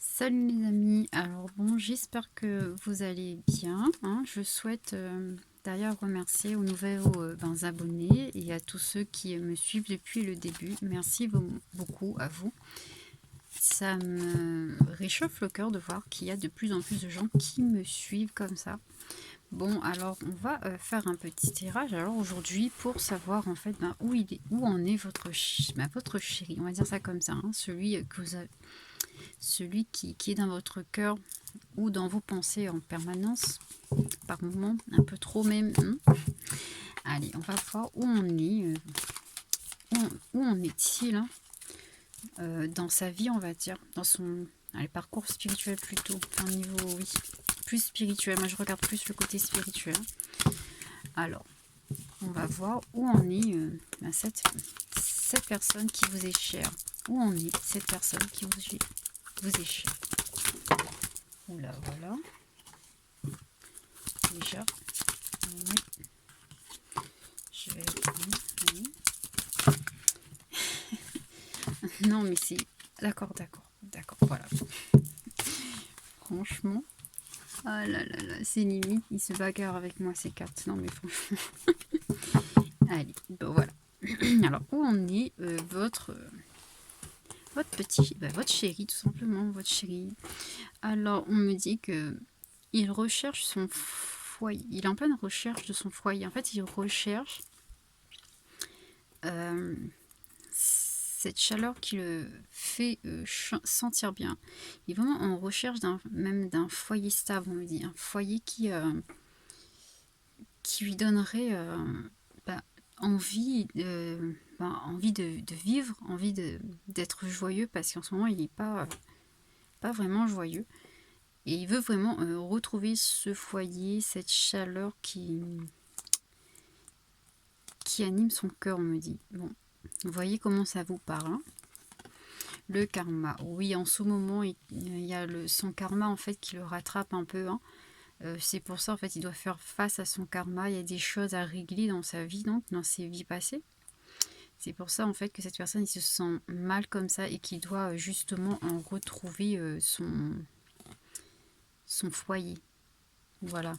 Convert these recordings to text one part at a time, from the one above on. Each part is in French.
Salut les amis, alors bon, j'espère que vous allez bien, hein. Je souhaite d'ailleurs remercier aux nouveaux abonnés et à tous ceux qui me suivent depuis le début. Merci beaucoup à vous. Ça me réchauffe le cœur de voir qu'il y a de plus en plus de gens qui me suivent comme ça. Bon, alors on va faire un petit tirage alors aujourd'hui pour savoir en fait où en est votre chéri, on va dire ça comme ça, hein, celui que vous avez, celui qui est dans votre cœur ou dans vos pensées en permanence, par moments, un peu trop même. Allez, on va voir où on est, où en est-il, hein, dans sa vie, on va dire, dans son parcours spirituel plutôt, un niveau, oui, plus spirituel. Moi, je regarde plus le côté spirituel. Alors, on va voir où en est cette personne qui vous est chère. Où en est cette personne qui vous est chère. Oula, voilà. Déjà, oui. Je vais prendre, oui. Non, mais c'est... D'accord, voilà. Franchement, ah là là là, c'est limite, il se bagarre avec moi ces cartes. Non, mais franchement. Allez, bon voilà. Alors, où en est votre petit, votre chéri, tout simplement, votre chéri. Alors, on me dit que il recherche son foyer. Il est en pleine recherche de son foyer. En fait, il recherche cette chaleur qui le fait sentir bien. Il est vraiment en recherche même d'un foyer stable, on me dit. Un foyer qui lui donnerait bah, envie, envie de vivre, envie d'être joyeux, parce qu'en ce moment, il n'est pas vraiment joyeux. Et il veut vraiment retrouver ce foyer, cette chaleur qui anime son cœur, on me dit. Bon, vous voyez comment ça vous parle, hein. Le karma, oui, en ce moment, il y a son karma en fait qui le rattrape un peu, hein. C'est pour ça en fait, il doit faire face à son karma. Il y a des choses à régler dans sa vie, donc dans ses vies passées. C'est pour ça en fait que cette personne il se sent mal comme ça et qu'il doit justement en retrouver son foyer. Voilà.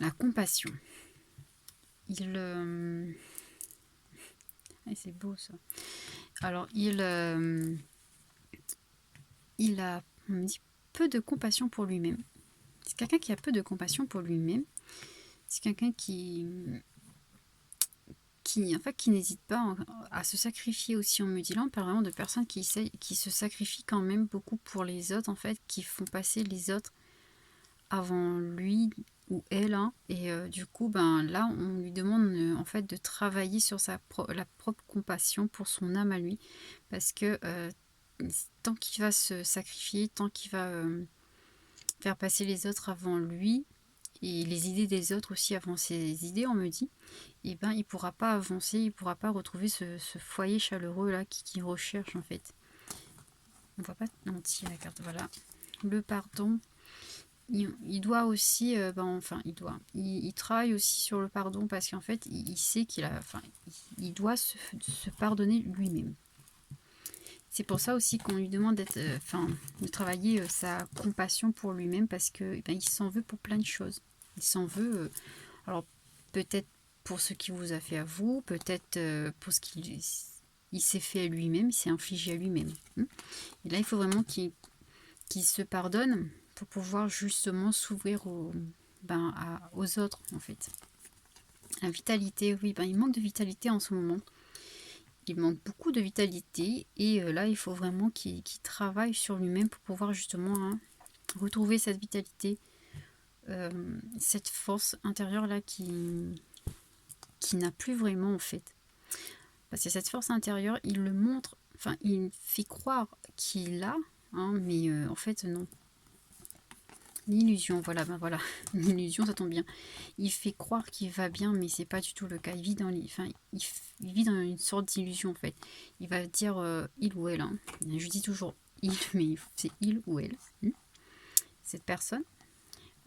La compassion. C'est beau ça. Alors il a, on me dit, peu de compassion pour lui-même. C'est quelqu'un qui a peu de compassion pour lui-même. C'est quelqu'un qui n'hésite pas à se sacrifier aussi. On me dit là, on parle vraiment de personnes qui se sacrifient quand même beaucoup pour les autres, en fait, qui font passer les autres avant lui ou elle, hein. Et du coup, là, on lui demande en fait de travailler sur la propre compassion pour son âme à lui, parce que tant qu'il va se sacrifier, tant qu'il va faire passer les autres avant lui, et les idées des autres aussi avant ses idées, on me dit, et il pourra pas avancer, il pourra pas retrouver ce foyer chaleureux là qui recherche en fait. On va pas mentir la carte, voilà. Le pardon, il doit aussi, il travaille aussi sur le pardon, parce qu'en fait il sait il doit se pardonner lui-même. C'est pour ça aussi qu'on lui demande de travailler sa compassion pour lui-même, parce que il s'en veut pour plein de choses. Il s'en veut, alors peut-être pour ce qu'il vous a fait à vous, peut-être pour ce qu'il s'est fait à lui-même, il s'est infligé à lui-même. Et là, il faut vraiment qu'il se pardonne pour pouvoir justement s'ouvrir aux autres, en fait. La vitalité, oui, il manque de vitalité en ce moment. Il manque beaucoup de vitalité, et là il faut vraiment qu'il travaille sur lui-même pour pouvoir justement retrouver cette vitalité, cette force intérieure là qui n'a plus vraiment en fait. Parce que cette force intérieure, il le montre, il fait croire qu'il l'a, hein, mais en fait non. L'illusion, voilà, l'illusion, ça tombe bien. Il fait croire qu'il va bien, mais c'est pas du tout le cas. Il vit dans il vit dans une sorte d'illusion en fait. Il va dire il ou elle, hein. Je dis toujours il, mais c'est il ou elle. Cette personne,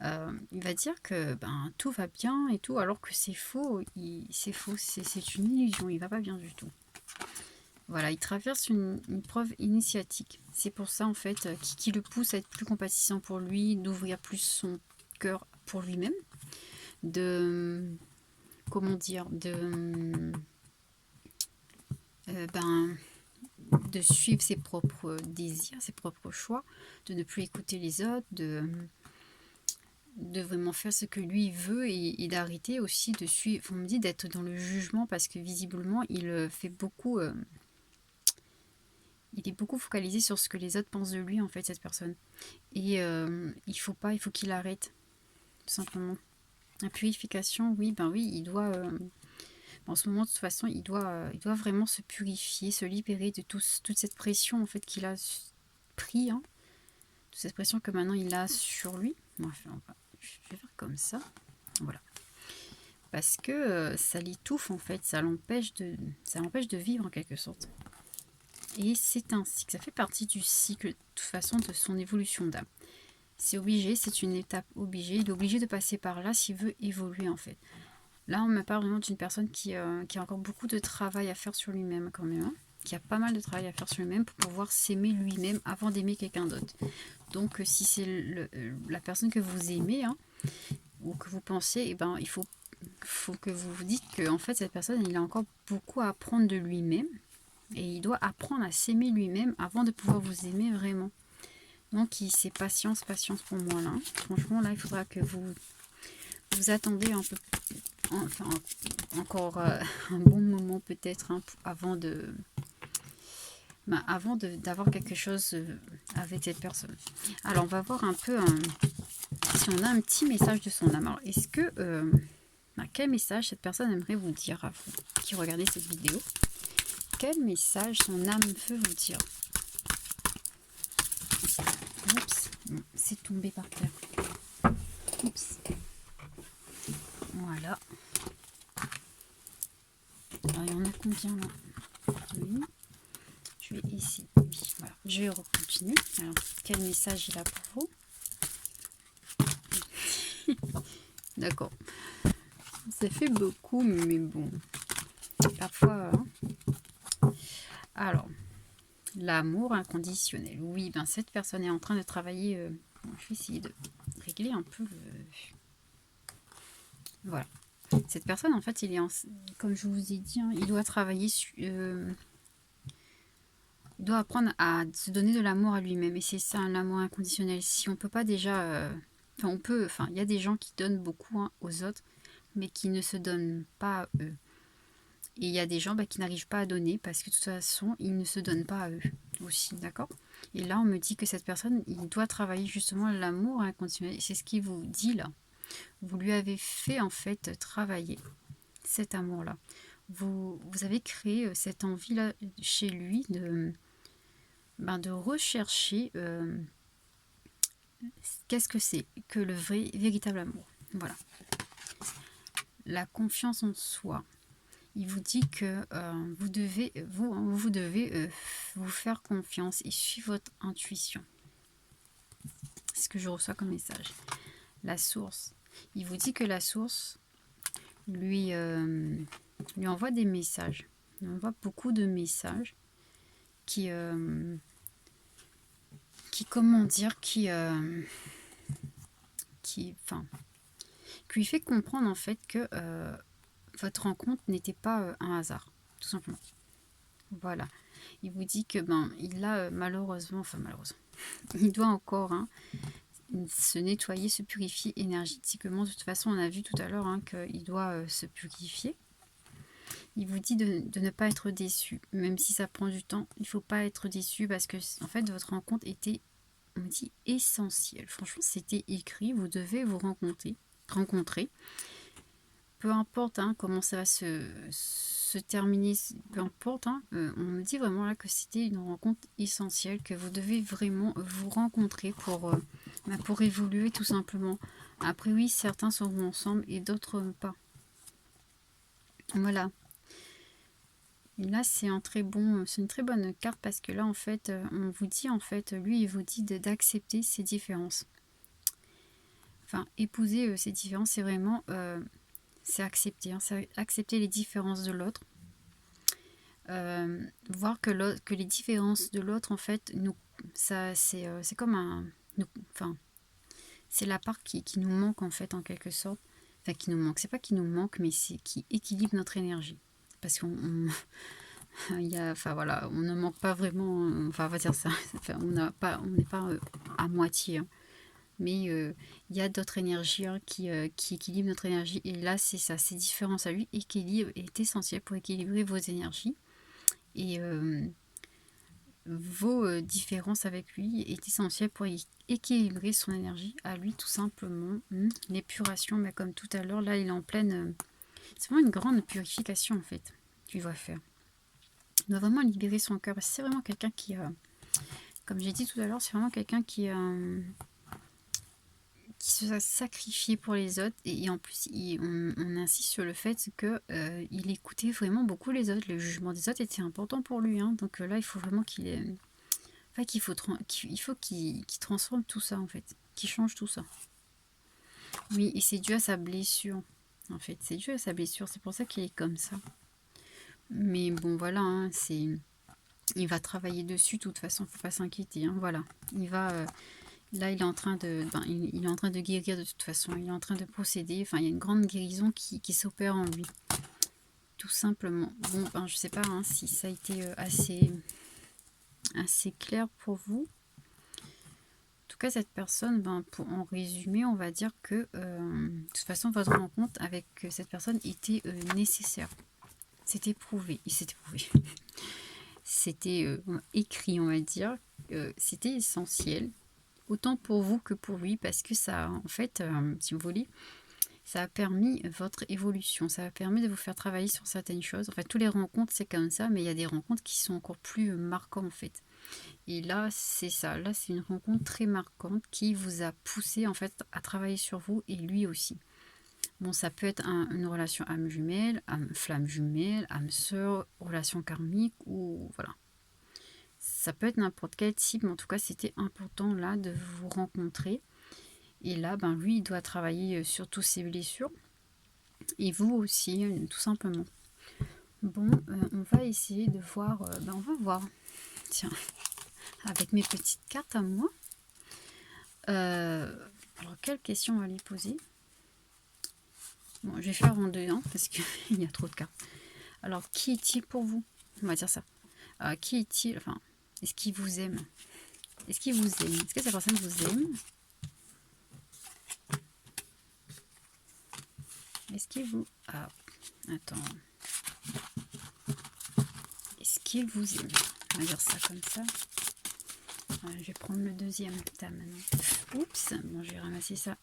il va dire que tout va bien et tout, alors que c'est faux. C'est faux, c'est une illusion. Il va pas bien du tout. Voilà, il traverse une preuve initiatique. C'est pour ça, en fait, qui le pousse à être plus compatissant pour lui, d'ouvrir plus son cœur pour lui-même, de... Comment dire, ben, de suivre ses propres désirs, ses propres choix, de ne plus écouter les autres, de vraiment faire ce que lui veut et d'arrêter aussi de suivre, on me dit d'être dans le jugement parce que visiblement il fait beaucoup, il est beaucoup focalisé sur ce que les autres pensent de lui en fait cette personne. Et il faut qu'il arrête tout simplement. La purification, oui, ben oui, il doit, en ce moment de toute façon, il doit vraiment se purifier, se libérer de toute cette pression en fait qu'il a pris, hein, toute cette pression que maintenant il a sur lui. Enfin, je vais faire comme ça, voilà. Parce que ça l'étouffe en fait, ça l'empêche de vivre en quelque sorte. Et c'est ainsi que ça fait partie du cycle de toute façon de son évolution d'âme. C'est obligé, c'est une étape obligée, il est obligé de passer par là s'il veut évoluer en fait. Là on me parle vraiment d'une personne qui a encore beaucoup de travail à faire sur lui-même quand même, hein, qui a pas mal de travail à faire sur lui-même pour pouvoir s'aimer lui-même avant d'aimer quelqu'un d'autre. Donc si c'est la personne que vous aimez, hein, ou que vous pensez, eh ben, il faut que vous vous dites que en fait cette personne il a encore beaucoup à apprendre de lui-même et il doit apprendre à s'aimer lui-même avant de pouvoir vous aimer vraiment. Donc c'est patience pour moi là. Franchement là il faudra que vous attendez un peu, enfin encore un bon moment peut-être, hein, avant d'avoir quelque chose avec cette personne. Alors on va voir un peu si on a un petit message de son âme. Alors est-ce que quel message cette personne aimerait vous dire à vous qui regardez cette vidéo? Quel message son âme veut vous dire? Oups, c'est tombé par terre. Oups. Voilà. Alors, il y en a combien là? Oui. Je vais ici. Oui, voilà. Je vais continuer. Alors, quel message il a pour vous? D'accord. Ça fait beaucoup, mais bon. Parfois. Hein. Alors, l'amour inconditionnel. Oui, ben cette personne est en train de travailler. Je vais essayer de régler un peu le. Voilà. Cette personne, en fait, comme je vous ai dit, hein, il doit travailler il doit apprendre à se donner de l'amour à lui-même. Et c'est ça, l'amour inconditionnel. Si on peut pas déjà... il y a des gens qui donnent beaucoup, hein, aux autres, mais qui ne se donnent pas à eux. Et il y a des gens, qui n'arrivent pas à donner parce que de toute façon, ils ne se donnent pas à eux aussi, d'accord? Et là, on me dit que cette personne, il doit travailler justement l'amour inconditionnel. C'est ce qu'il vous dit là. Vous lui avez fait en fait travailler cet amour-là. Vous avez créé cette envie-là chez lui de rechercher qu'est-ce que c'est que le véritable amour. Voilà. La confiance en soi. Il vous dit que vous devez vous faire confiance et suivre votre intuition. C'est ce que je reçois comme message. La source. Il vous dit que la source lui envoie des messages. Il envoie beaucoup de messages qui comment dire, qui lui fait comprendre en fait que votre rencontre n'était pas un hasard, tout simplement. Voilà. Il vous dit que il a malheureusement, il doit encore se nettoyer, se purifier énergétiquement. De toute façon, on a vu tout à l'heure qu'il doit se purifier. Il vous dit de ne pas être déçu, même si ça prend du temps. Il ne faut pas être déçu parce que en fait votre rencontre était, on me dit, essentielle. Franchement, c'était écrit. Vous devez vous rencontrer. Peu importe comment ça va se terminer, peu importe. On me dit vraiment là que c'était une rencontre essentielle, que vous devez vraiment vous rencontrer pour évoluer tout simplement. Après oui, certains seront ensemble et d'autres pas. Voilà. Et là, c'est une très bonne carte parce que là, en fait, on vous dit, lui, il vous dit d'accepter ces différences. Enfin, épouser ces différences, c'est vraiment, c'est accepter les différences de l'autre. voir que les différences de l'autre, en fait, c'est comme enfin, c'est la part qui nous manque, en fait, en quelque sorte. Enfin, qui nous manque. C'est pas qui nous manque, mais c'est qui équilibre notre énergie. Parce enfin voilà, on ne manque pas vraiment. Enfin, on va dire ça. Enfin, on n'est pas à moitié, hein. Mais il y a d'autres énergies, hein, qui équilibrent notre énergie. Et là, c'est ça, ces différences à lui, équilibre est essentiel pour équilibrer vos énergies. Et vos différences avec lui est essentielles pour équilibrer son énergie à lui, tout simplement. L'épuration, mais comme tout à l'heure, là, il est en pleine... c'est vraiment une grande purification, en fait, qu'il doit faire. Il doit vraiment libérer son cœur. C'est vraiment quelqu'un qui... comme j'ai dit tout à l'heure, c'est vraiment quelqu'un qui se sacrifié pour les autres, et en plus on insiste sur le fait que il écoutait vraiment beaucoup les autres. Le jugement des autres était important pour lui, hein. Donc là il faut vraiment qu'il transforme tout ça, en fait, qu'il change tout ça. Oui, et c'est dû à sa blessure, en fait, c'est dû à sa blessure, c'est pour ça qu'il est comme ça. Mais bon, voilà, hein, il va travailler dessus de toute façon, faut pas s'inquiéter, hein, voilà, il va là, il est en train il est en train de guérir de toute façon. Il est en train de procéder. Enfin, il y a une grande guérison qui s'opère en lui, tout simplement. Bon, je sais pas, hein, si ça a été assez clair pour vous. En tout cas, cette personne, en résumé, on va dire que de toute façon, votre rencontre avec cette personne était nécessaire. C'était prouvé. Il s'était prouvé. C'était écrit, on va dire. C'était essentiel. Autant pour vous que pour lui, parce que ça, en fait, si vous voulez, ça a permis votre évolution, ça a permis de vous faire travailler sur certaines choses. En fait, toutes les rencontres, c'est comme ça, mais il y a des rencontres qui sont encore plus marquantes, en fait. Et là, c'est ça. Là, c'est une rencontre très marquante qui vous a poussé, en fait, à travailler sur vous, et lui aussi. Bon, ça peut être une relation âme jumelle, flamme jumelle, âme sœur, relation karmique, ou voilà. Ça peut être n'importe quel type, mais en tout cas, c'était important là de vous rencontrer. Et là, lui, il doit travailler sur toutes ses blessures. Et vous aussi, tout simplement. Bon, on va essayer de voir... on va voir. Tiens, avec mes petites cartes à moi. Alors, quelle question on va lui poser? Bon, je vais faire en deux, hein, parce qu'il y a trop de cartes. Alors, qui est-il pour vous? On va dire ça. Qui est-il? Enfin, est-ce qu'il vous aime? Est-ce qu'il vous aime? Est-ce que cette personne vous aime? Est-ce qu'il vous... Ah, attends. Est-ce qu'il vous aime? On va dire ça comme ça. Voilà, je vais prendre le deuxième tas maintenant. Oups, bon, je vais ramasser ça.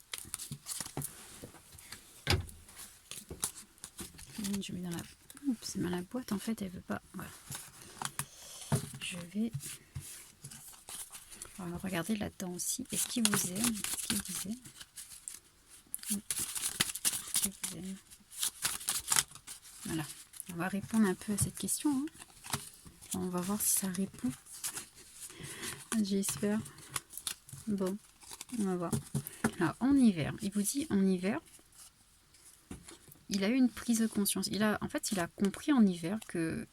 Je mets dans la... Oups, dans la boîte, en fait, elle veut pas... Voilà. Je vais... On va regarder là-dedans aussi. Est-ce qu'il vous aime? Est-ce qu'il vous aime? Est-ce qu'il vous aime? Voilà. On va répondre un peu à cette question, hein. On va voir si ça répond. J'espère. Bon, on va voir. Alors, en hiver, il vous dit en hiver, il a eu une prise de conscience. En fait, il a compris en hiver qu'il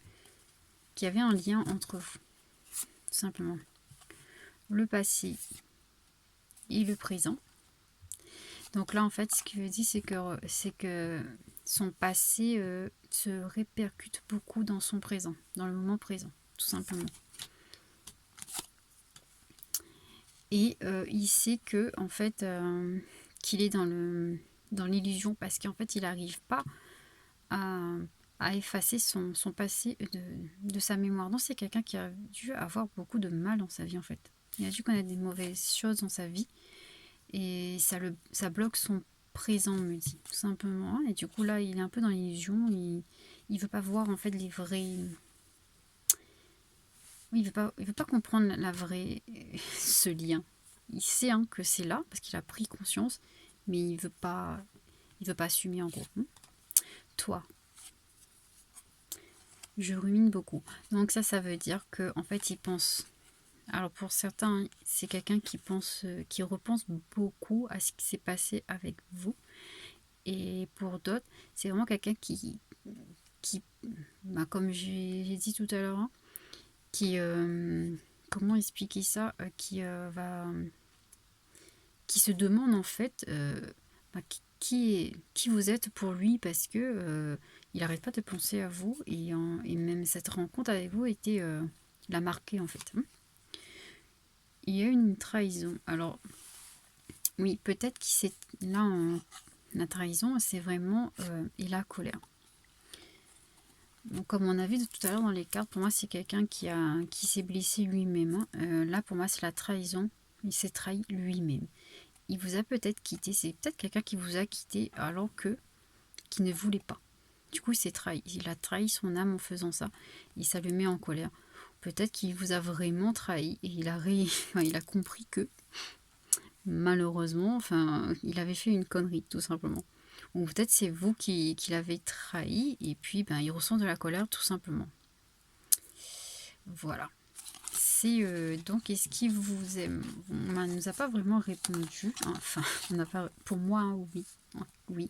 y avait un lien entre vous, tout simplement. Le passé et le présent. Donc là, en fait, ce qu'il dit, c'est que son passé se répercute beaucoup dans son présent, dans le moment présent, tout simplement. Et il sait que, en fait, qu'il est dans l'illusion, parce qu'en fait, il n'arrive pas à effacer son passé de sa mémoire. Donc, c'est quelqu'un qui a dû avoir beaucoup de mal dans sa vie, en fait. Il a dû connaître des mauvaises choses dans sa vie, et ça bloque son présent, me dit, tout simplement. Et du coup, là, il est un peu dans l'illusion. Il veut pas voir, en fait, les vrais... Il veut pas comprendre ce lien. Il sait, hein, que c'est là, parce qu'il a pris conscience, mais il veut pas assumer, en gros. Toi, je rumine beaucoup. Donc ça veut dire que, en fait, il pense... Alors pour certains, c'est quelqu'un qui repense beaucoup à ce qui s'est passé avec vous. Et pour d'autres, c'est vraiment quelqu'un qui qui, comme j'ai dit tout à l'heure, hein, qui, comment expliquer ça, qui se demande en fait qui vous êtes pour lui, parce que il n'arrête pas de penser à vous, et même cette rencontre avec vous l'a marqué en fait. Il y a une trahison. Alors oui, peut-être qu'il s'est là la trahison, c'est vraiment et la colère. Donc, comme on a vu tout à l'heure dans les cartes, pour moi c'est quelqu'un qui s'est blessé lui-même. Là pour moi c'est la trahison. Il s'est trahi lui-même. Il vous a peut-être quitté. C'est peut-être quelqu'un qui vous a quitté alors qu'il ne voulait pas. Du coup il s'est trahi. Il a trahi son âme en faisant ça. Et ça le met en colère. Peut-être qu'il vous a vraiment trahi et il a compris que malheureusement, il avait fait une connerie, tout simplement. Ou peut-être c'est vous qui l'avez trahi, et puis il ressent de la colère, tout simplement. Voilà. Donc, est-ce qu'il vous aime? On ne nous a pas vraiment répondu. Enfin, on n'a pas. Pour moi, oui. Oui.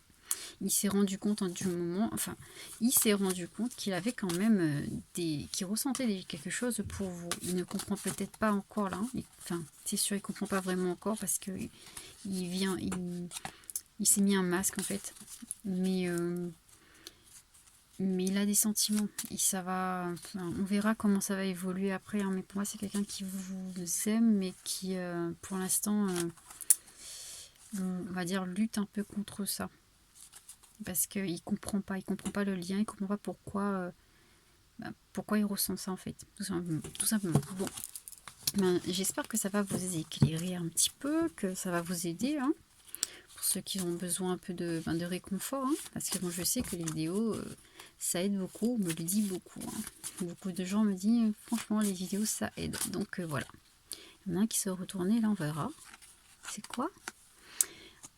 Il s'est rendu compte du moment. Enfin, il s'est rendu compte qu'il avait quand même qu'il ressentait quelque chose pour vous. Il ne comprend peut-être pas encore là. Enfin, c'est sûr, il comprend pas vraiment encore, parce que il s'est mis un masque en fait. Mais il a des sentiments, et ça va, on verra comment ça va évoluer après, hein. Mais pour moi c'est quelqu'un qui vous aime, mais qui pour l'instant on va dire lutte un peu contre ça, parce qu'il comprend pas le lien, il comprend pas pourquoi il ressent ça en fait, tout simplement. Bon, j'espère que ça va vous éclairer un petit peu, que ça va vous aider, hein, pour ceux qui ont besoin un peu de réconfort, hein, parce que moi je sais que les vidéos ça aide beaucoup, on me le dit beaucoup, hein. Beaucoup de gens me disent franchement les vidéos ça aide, donc voilà. Il y en a un qui s'est retourné, là on verra. C'est quoi?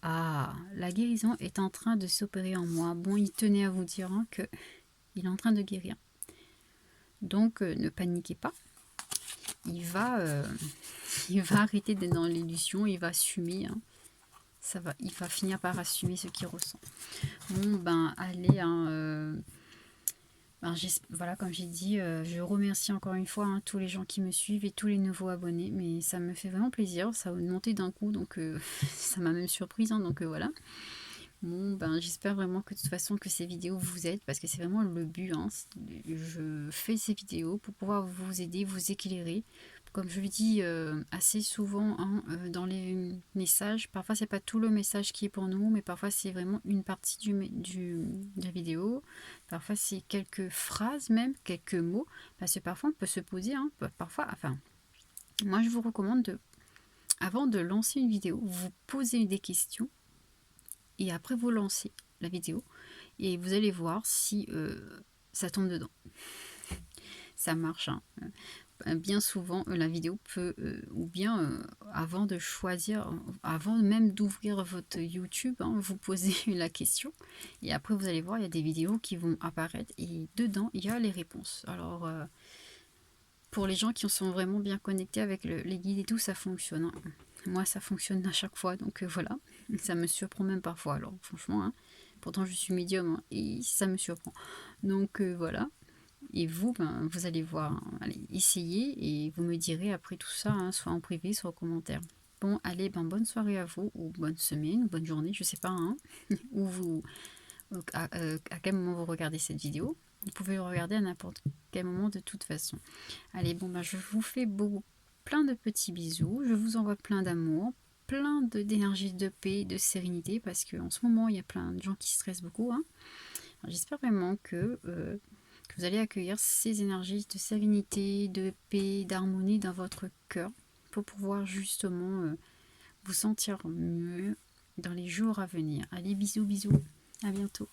Ah, la guérison est en train de s'opérer en moi. Bon, il tenait à vous dire, hein, que il est en train de guérir. Donc ne paniquez pas. Il va arrêter d'être dans l'illusion, il va assumer, hein. Il va finir par assumer ce qu'il ressent. Bon, allez, hein, voilà, comme j'ai dit, je remercie encore une fois, hein, tous les gens qui me suivent et tous les nouveaux abonnés, mais ça me fait vraiment plaisir, ça a monté d'un coup, donc ça m'a même surprise, hein, donc voilà. Bon, j'espère vraiment que de toute façon que ces vidéos vous aident, parce que c'est vraiment le but, hein. Je fais ces vidéos pour pouvoir vous aider, vous éclairer. Comme je le dis assez souvent, hein, dans les messages, parfois c'est pas tout le message qui est pour nous, mais parfois c'est vraiment une partie de la vidéo. Parfois c'est quelques phrases, même quelques mots, parce que parfois on peut se poser, hein, moi je vous recommande avant de lancer une vidéo, vous posez des questions et après vous lancez la vidéo et vous allez voir si ça tombe dedans. Ça marche, hein. Bien souvent la vidéo peut, ou bien avant de choisir, avant même d'ouvrir votre YouTube, hein, vous posez la question et après vous allez voir, il y a des vidéos qui vont apparaître et dedans il y a les réponses. Alors pour les gens qui sont vraiment bien connectés avec les guides et tout, ça fonctionne, hein. Moi ça fonctionne à chaque fois, donc voilà, ça me surprend même parfois, alors franchement, hein, pourtant je suis médium, hein, et ça me surprend, donc voilà. Et vous, vous allez voir, hein. Allez, essayez et vous me direz après tout ça, hein, soit en privé, soit en commentaire. Bon, allez, bonne soirée à vous, ou bonne semaine, ou bonne journée, je sais pas, hein, à quel moment vous regardez cette vidéo. Vous pouvez le regarder à n'importe quel moment de toute façon. Allez, je vous fais plein de petits bisous, je vous envoie plein d'amour, plein d'énergie, de paix, de sérénité, parce qu'en ce moment, il y a plein de gens qui stressent beaucoup, hein. J'espère vraiment que vous allez accueillir ces énergies de sérénité, de paix, d'harmonie dans votre cœur pour pouvoir justement vous sentir mieux dans les jours à venir. Allez, bisous, bisous, à bientôt.